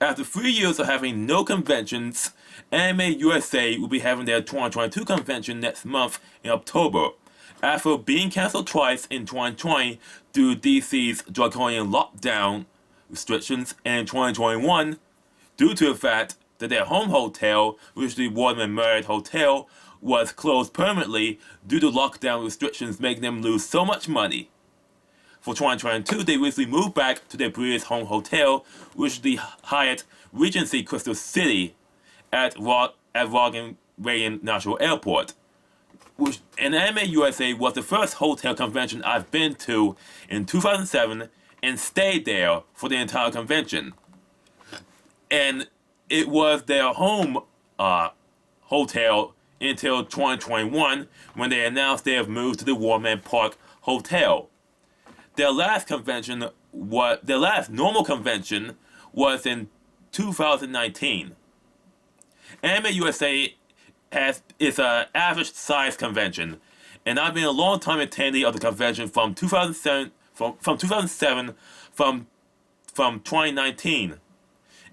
After 3 years of having no conventions, Anime USA will be having their 2022 convention next month in October, after being cancelled twice in 2020 due to DC's draconian lockdown restrictions, and in 2021 due to the fact that their home hotel, which is the Waterman Marriott Hotel, was closed permanently due to lockdown restrictions making them lose so much money. For 2022, they recently moved back to their previous home hotel, which is the Hyatt Regency Crystal City at Ronald Reagan National Airport. And Anime USA was the first hotel convention I've been to in 2007 and stayed there for the entire convention. And it was their home hotel until 2021 when they announced they have moved to the Warman Park Hotel. Their last normal convention was in 2019. Anime USA is an average size convention, and I've been a long time attendee of the convention from 2007 from 2019.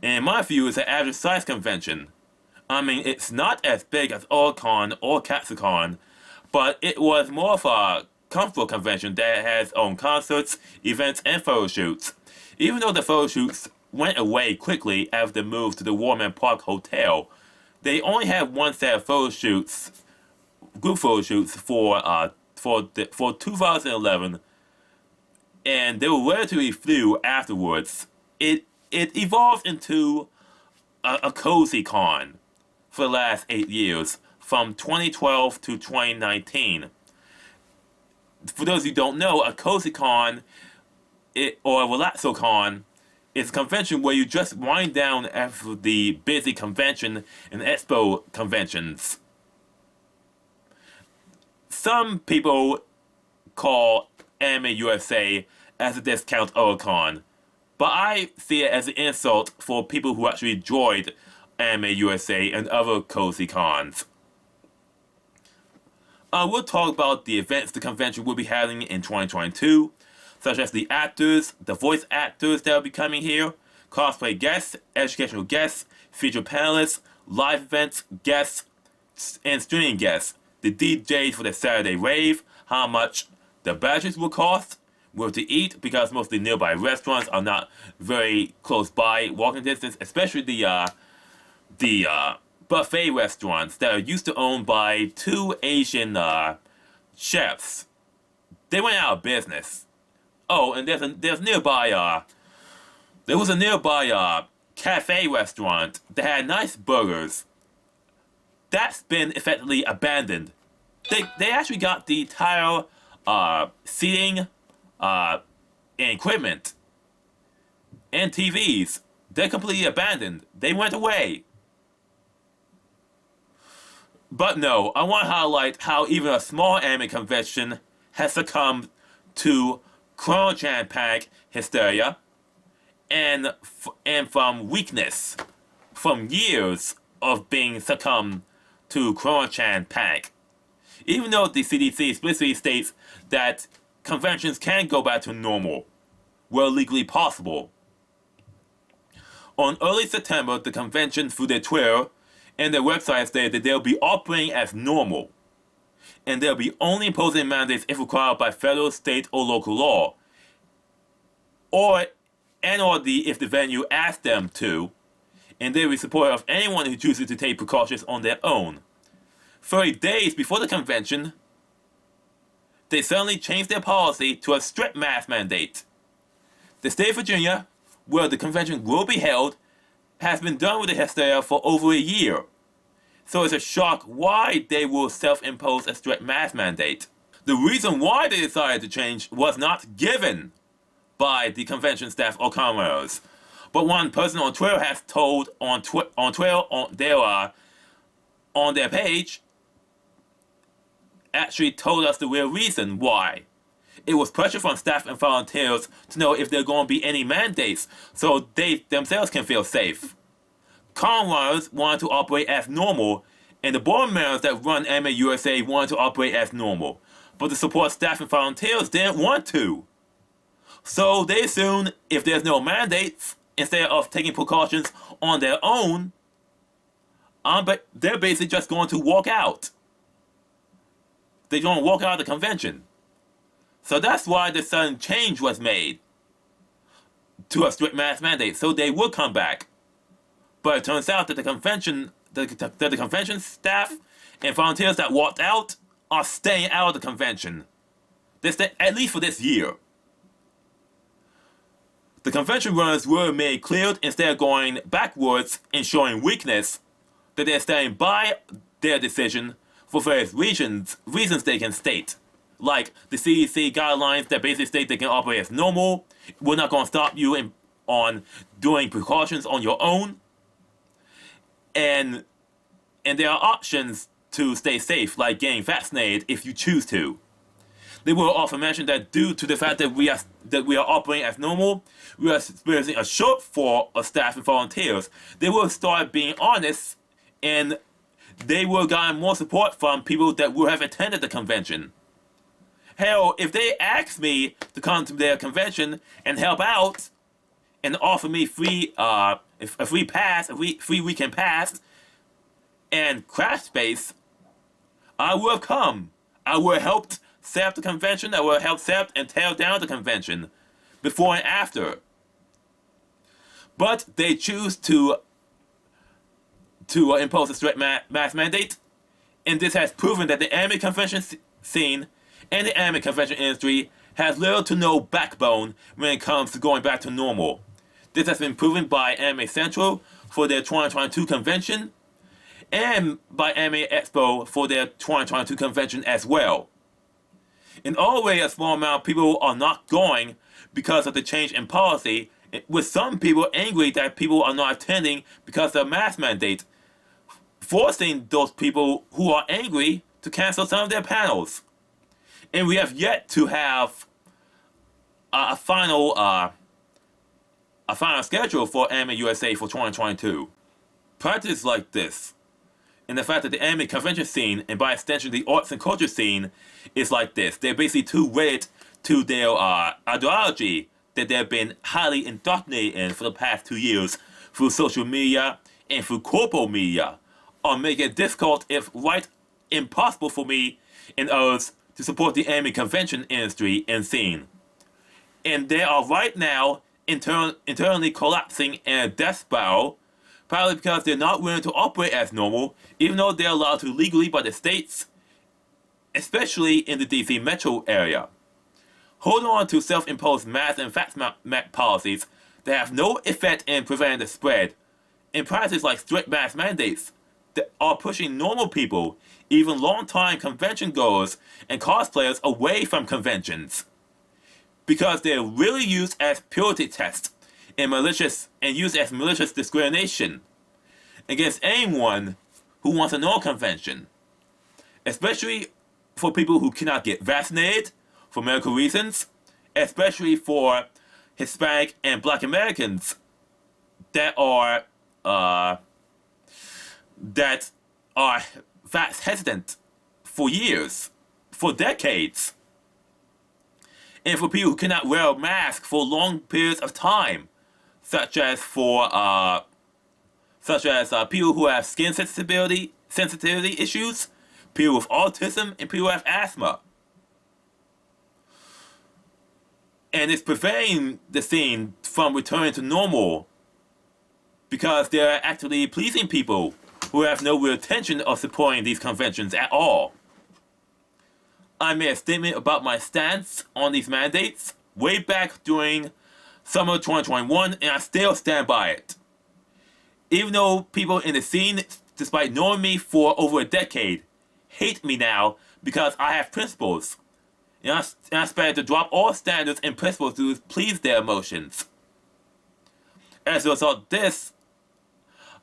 And in my view, it's an average size convention. I mean, it's not as big as Otaku or Katsucon, but it was more of a comfortable convention that has own concerts, events, and photo shoots. Even though the photo shoots went away quickly after the move to the Warman Park Hotel, they only had one set of photo shoots, group photo shoots for 2011, and they were relatively few afterwards. It evolved into a cozy con for the last 8 years, from 2012 to 2019. For those who don't know, a cozy con or a relaxo con is a convention where you just wind down after the busy convention and expo conventions. Some people call Anime USA as a discount Otaku, but I see it as an insult for people who actually enjoyed Anime USA and other cozy cons. We'll talk about the events the convention will be having in 2022, such as the actors, the voice actors that will be coming here, cosplay guests, educational guests, featured panelists, live events, guests, and streaming guests, the DJs for the Saturday rave, how much the badges will cost, where to eat, because most of the nearby restaurants are not very close by walking distance, especially the buffet restaurants that are used to owned by two Asian chefs. They went out of business. Oh, and there was a nearby cafe restaurant that had nice burgers. That's been effectively abandoned. They actually got the entire seating and equipment and TVs. They're completely abandoned. They went away. But no, I want to highlight how even a small anime convention has succumbed to coronachan panic hysteria and from weakness, from years of being succumbed to coronachan panic. Even though the CDC explicitly states that conventions can go back to normal, where legally possible. On early September, the convention, through their Twitter and their website, stated that they'll be operating as normal, and they'll be only imposing mandates if required by federal, state, or local law, if the venue asks them to, and they will be supportive of anyone who chooses to take precautions on their own. 30 days before the convention, they suddenly changed their policy to a strict mask mandate. The state of Virginia, where the convention will be held, has been done with the hysteria for over a year. So it's a shock why they will self-impose a strict mask mandate. The reason why they decided to change was not given by the convention staff or commoners, but one person on Twitter has told on their page, actually told us the real reason why. It was pressure from staff and volunteers to know if there are going to be any mandates so they themselves can feel safe. Con runners wanted to operate as normal, and the board members that run Anime USA wanted to operate as normal, but the support staff and volunteers didn't want to. So they assumed if there's no mandates, instead of taking precautions on their own, but they're basically just going to walk out. They're going to walk out of the convention. So that's why the sudden change was made to a strict mask mandate, so they would come back. But it turns out that the convention staff and volunteers that walked out are staying out of the convention. At least for this year. The convention runners were made clear instead of going backwards and showing weakness, that they're standing by their decision for various reasons they can state. Like the CDC guidelines that basically state they can operate as normal. We're not going to stop you on doing precautions on your own. And there are options to stay safe, like getting vaccinated if you choose to. They will often mention that due to the fact that we are operating as normal, we are experiencing a shortfall of staff and volunteers. They will start being honest, and they will gain more support from people that will have attended the convention. Hell, if they ask me to come to their convention and help out, and offer me a free weekend pass, and crash space, I will have come. I will have helped set up the convention. I will have helped set up and tear down the convention before and after. But they choose to impose a strict mask mandate, and this has proven that the anime convention scene and the anime convention industry has little to no backbone when it comes to going back to normal. This has been proven by Anime Central for their 2022 convention, and by Anime Expo for their 2022 convention as well. In all way, a small amount of people are not going because of the change in policy, with some people angry that people are not attending because of the mask mandate, forcing those people who are angry to cancel some of their panels. And we have yet to have a final schedule for Anime USA for 2022. Practice like this, and the fact that the anime convention scene, and by extension the arts and culture scene, is like this. They're basically too wedded to their ideology that they've been highly indoctrinated in for the past 2 years through social media and through corporate media, are making it difficult, if right impossible for me and others to support the anime convention industry and scene. And they are right now internally collapsing in a death spiral, probably because they're not willing to operate as normal, even though they're allowed to legally by the states, especially in the DC metro area. Holding on to self-imposed mask and vax policies that have no effect in preventing the spread, in practice like strict mask mandates that are pushing normal people, even long-time convention goers and cosplayers, away from conventions, because they're really used as purity tests and used as malicious discrimination against anyone who wants a normal convention, especially for people who cannot get vaccinated for medical reasons, especially for Hispanic and Black Americans that are vax hesitant for years, for decades, and for people who cannot wear a mask for long periods of time, such as people who have skin sensitivity issues, people with autism, and people who have asthma. And it's preventing the scene from returning to normal because they're actually pleasing people who have no real intention of supporting these conventions at all. I made a statement about my stance on these mandates way back during summer 2021, and I still stand by it. Even though people in the scene, despite knowing me for over a decade, hate me now because I have principles, and I expect to drop all standards and principles to please their emotions. As a result of this,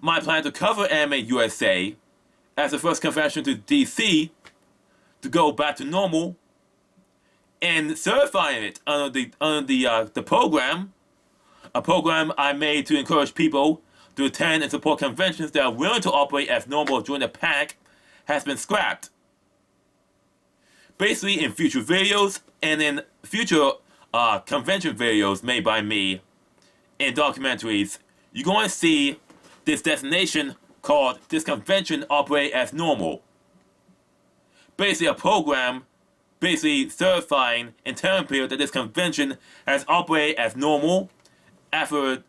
my plan to cover Anime USA as the first convention to DC to go back to normal, and certifying it under the program, a program I made to encourage people to attend and support conventions that are willing to operate as normal during the panic, has been scrapped. Basically, in future videos and in future convention videos made by me in documentaries, you're going to see this destination called this convention operate as normal. Basically a program basically certifying and telling people that this convention has operated as normal after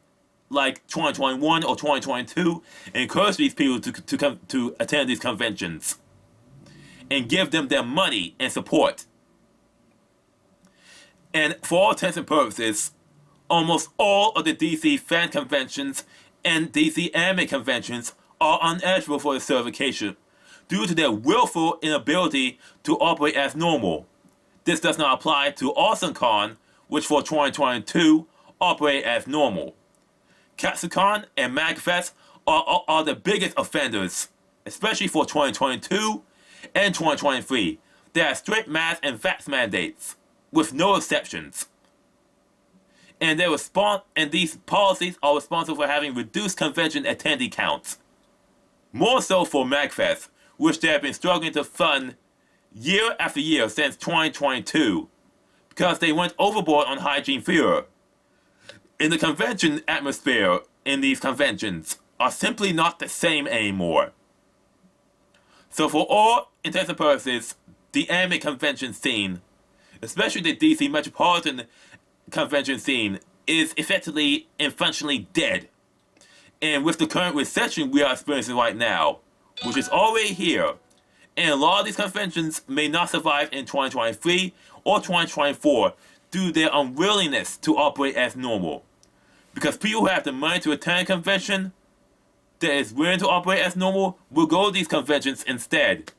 like 2021 or 2022, and encourage these people to come to attend these conventions and give them their money and support. And for all intents and purposes, almost all of the DC fan conventions and DC anime conventions are ineligible for the certification due to their willful inability to operate as normal. This does not apply to AwesomeCon, which for 2022 operate as normal. Katsucon and MagFest are the biggest offenders, especially for 2022 and 2023. They have strict mask and vax mandates, with no exceptions. And these policies are responsible for having reduced convention attendee counts. More so for MagFest, which they have been struggling to fund year after year since 2022, because they went overboard on hygiene fear. In the convention atmosphere in these conventions are simply not the same anymore. So for all intents and purposes, the anime convention scene, especially the DC Metropolitan convention scene, is effectively and functionally dead. And with the current recession we are experiencing right now, which is already here, and a lot of these conventions may not survive in 2023 or 2024 due to their unwillingness to operate as normal. Because people who have the money to attend a convention that is willing to operate as normal will go to these conventions instead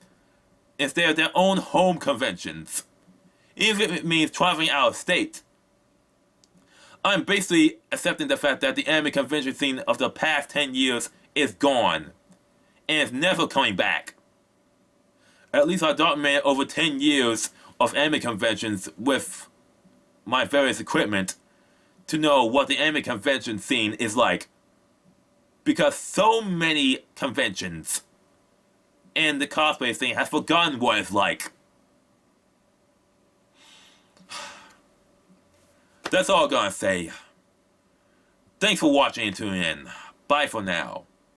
of their own home conventions, even if it means traveling out of state. I'm basically accepting the fact that the anime convention scene of the past 10 years is gone, and it's never coming back. At least I documented over 10 years of anime conventions with my various equipment to know what the anime convention scene is like. Because so many conventions and the cosplay scene has forgotten what it's like. That's all I'm gonna say. Thanks for watching and tuning in. Bye for now.